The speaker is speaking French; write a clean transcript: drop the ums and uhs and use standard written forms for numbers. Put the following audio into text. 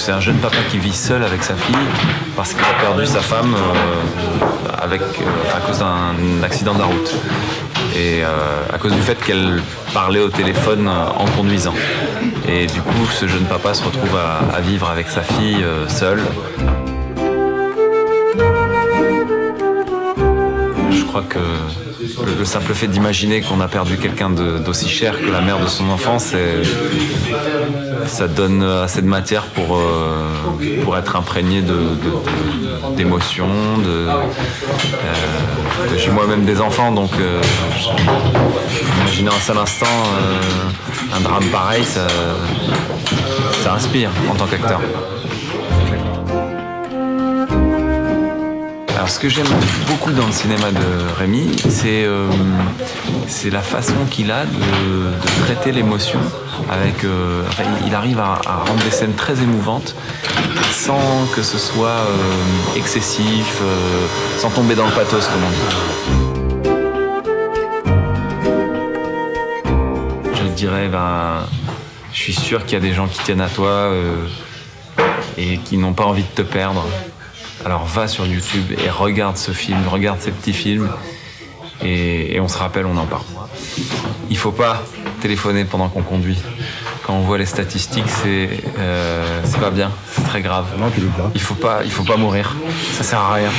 c'est un jeune papa qui vit seul avec sa fille parce qu'il a perdu sa femme à cause d'un accident de la route. Et à cause du fait qu'elle parlait au téléphone en conduisant. Et du coup, ce jeune papa se retrouve à vivre avec sa fille seul. Je crois que le simple fait d'imaginer qu'on a perdu quelqu'un d'aussi cher que la mère de son enfant, ça donne assez de matière pour être imprégné d'émotions. J'ai moi-même des enfants, donc imaginer un seul instant un drame pareil, ça inspire en tant qu'acteur. Alors, ce que j'aime beaucoup dans le cinéma de Rémy, c'est la façon qu'il a de traiter l'émotion. Il arrive à rendre des scènes très émouvantes sans que ce soit excessif, sans tomber dans le pathos, comme on dit. Je dirais, je suis sûr qu'il y a des gens qui tiennent à toi et qui n'ont pas envie de te perdre. Alors va sur YouTube et regarde ce film, regarde ces petits films et on se rappelle, on en parle. Il faut pas téléphoner pendant qu'on conduit. Quand on voit les statistiques, c'est pas bien, c'est très grave. Il faut pas mourir, ça sert à rien.